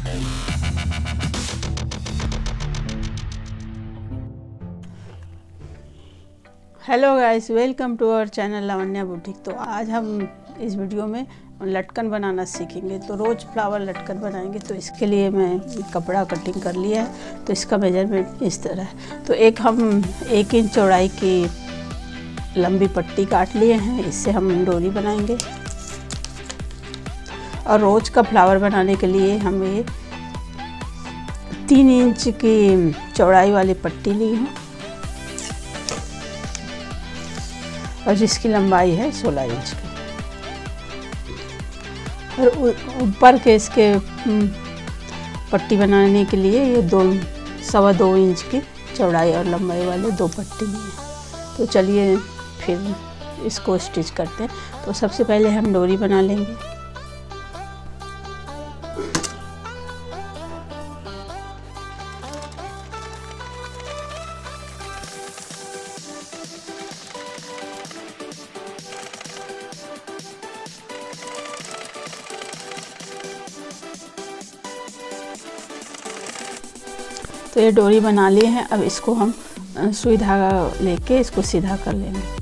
Hello guys, welcome to our channel Lavanya boutique. तो आज हम इस वीडियो में लटकन बनाना सीखेंगे। तो रोज़ फ्लावर लटकन बनाएंगे। तो इसके लिए मैं कपड़ा कटिंग कर लिया है। तो इसका मेजरमेंट इस तरह है। तो हम 1 इंच चौड़ाई की लंबी पट्टी काट लिए हैं। इससे हम डोरी बनाएंगे। और रोज़ का फ्लावर बनाने के लिए हमें 3 इंच की चौड़ाई वाली पट्टी ली है और जिसकी लंबाई है 16 इंच की। और ऊपर के इसके पट्टी बनाने के लिए ये 2.25 इंच की चौड़ाई और लंबाई वाले 2 पट्टी लिए। तो चलिए फिर इसको स्टिच करते हैं। तो सबसे पहले हम डोरी बना लेंगे। तो ये डोरी बना लिए हैं। अब इसको हम सुई धागा लेके इसको सीधा कर लेंगे।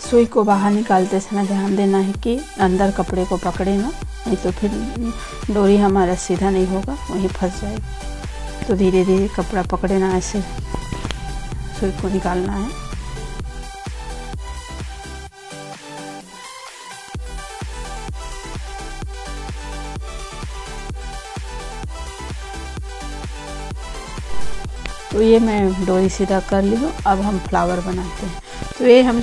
सुई को बाहर निकालते समय ध्यान देना है कि अंदर कपड़े को पकड़े ना, नहीं तो फिर डोरी हमारा सीधा नहीं होगा, वहीं फंस जाएगी। तो धीरे धीरे कपड़ा पकड़े ना, ऐसे सुई को निकालना है। तो ये मैं डोरी सीधा कर ली हूँ। अब हम फ्लावर बनाते हैं। तो ये हम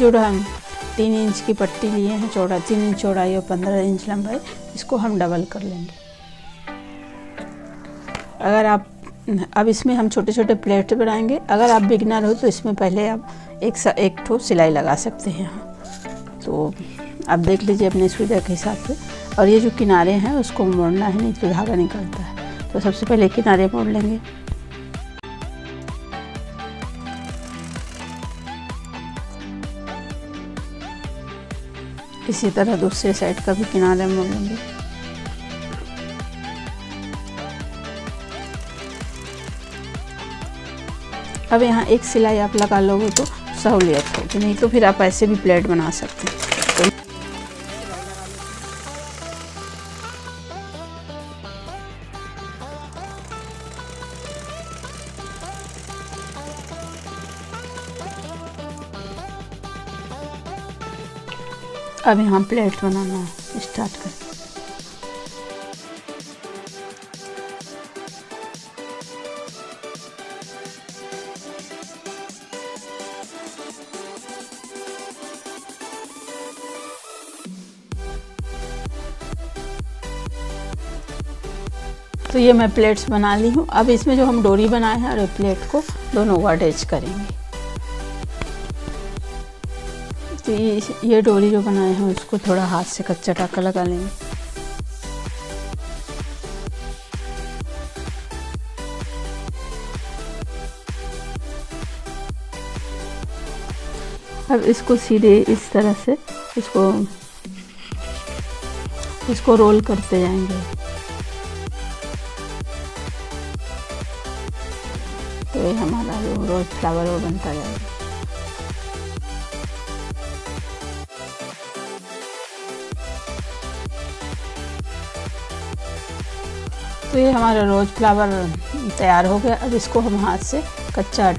3 इंच की पट्टी लिए हैं, 3 इंच चौड़ाई और 15 इंच लंबाई। इसको हम डबल कर लेंगे। अगर आप अब इसमें हम छोटे छोटे प्लेट बनाएंगे। अगर आप बिगिनर हो तो इसमें पहले आप एक ठो सिलाई लगा सकते हैं। तो आप देख लीजिए अपने सुविधा के हिसाब से। और ये जो किनारे हैं उसको मोड़ना है, नहीं तो धागा निकलता है। तो सबसे पहले किनारे मोड़ लेंगे। इसी तरह दूसरे साइड का भी किनारे मोड़ लेंगे। अब यहाँ एक सिलाई आप लगा लोगे तो सहूलियत होगी, नहीं तो फिर आप ऐसे भी प्लेट बना सकते हैं। अब यहाँ प्लेट बनाना है, स्टार्ट करें। तो ये मैं प्लेट्स बना ली हूँ। अब इसमें जो हम डोरी बनाए हैं और प्लेट को दोनों को अटैच करेंगे। तो ये डोरी जो बनाए हैं उसको थोड़ा हाथ से कच्चा टाका लगा लेंगे। अब इसको सीधे इस तरह से इसको रोल करते जाएंगे। तो ये हमारा जो रोज फ्लावर वो बनता जाएगा। तो ये हमारा रोज फ्लावर तैयार हो गया। अब इसको हम हाथ से कच्चा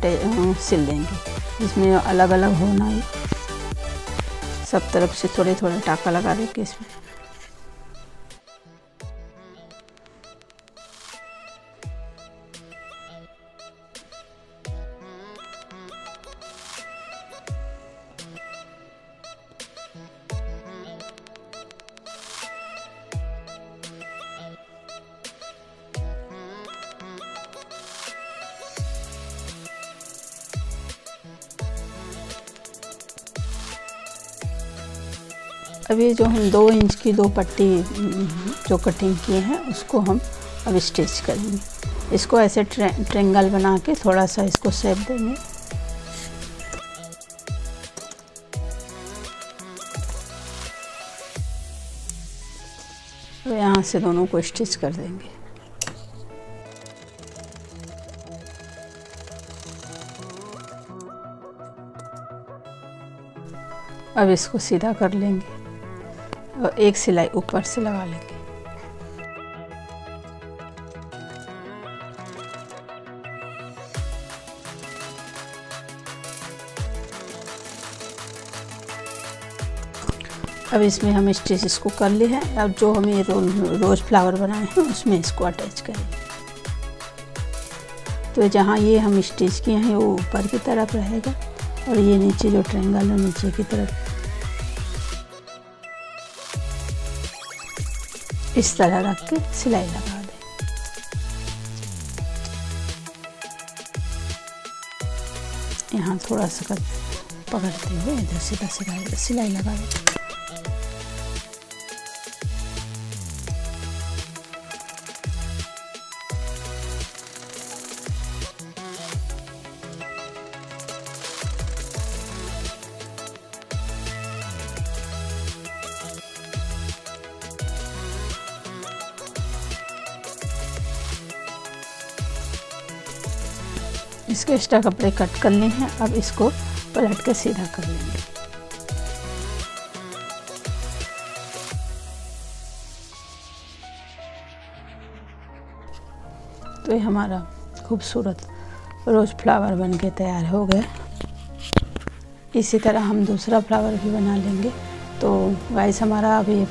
सिल देंगे, जिसमें अलग अलग होना ही, सब तरफ से थोड़े थोड़े टाका लगा देंगे इसमें। अब ये जो हम 2 इंच की 2 पट्टी जो कटिंग किए हैं उसको हम अब स्टिच करेंगे। इसको ऐसे ट्रायंगल बना के थोड़ा सा इसको शेप देंगे। तो यहाँ से दोनों को स्टिच कर देंगे। अब इसको सीधा कर लेंगे और एक सिलाई ऊपर से लगा लेंगे। अब इसमें हम स्टिच इसको कर लिए हैं। अब जो हम ये रोज फ्लावर बनाए हैं उसमें इसको अटैच करेंगे। तो जहाँ ये हम स्टिच किए हैं वो ऊपर की तरफ रहेगा और ये नीचे जो ट्रायंगल है नीचे की तरफ इस तरह रख के सिलाई लगा दें। यहाँ थोड़ा सा पकड़ते हुए इधर सीधा सिलाई लगा दें। इसके एक्स्ट्रा कपड़े कट कर लिए हैं। अब इसको पलट के सीधा कर लेंगे। तो ये हमारा खूबसूरत रोज फ्लावर बनके तैयार हो गया। इसी तरह हम दूसरा फ्लावर भी बना लेंगे। तो गाइस हमारा अभी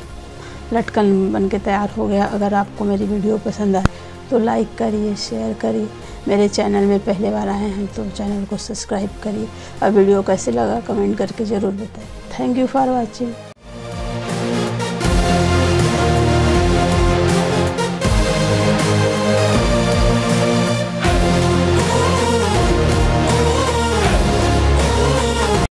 लटकन बनके तैयार हो गया। अगर आपको मेरी वीडियो पसंद आए तो लाइक करिए, शेयर करिए। मेरे चैनल में पहले बार आए हैं तो चैनल को सब्सक्राइब करिए और वीडियो कैसे लगा कमेंट करके ज़रूर बताएं। Thank you for watching.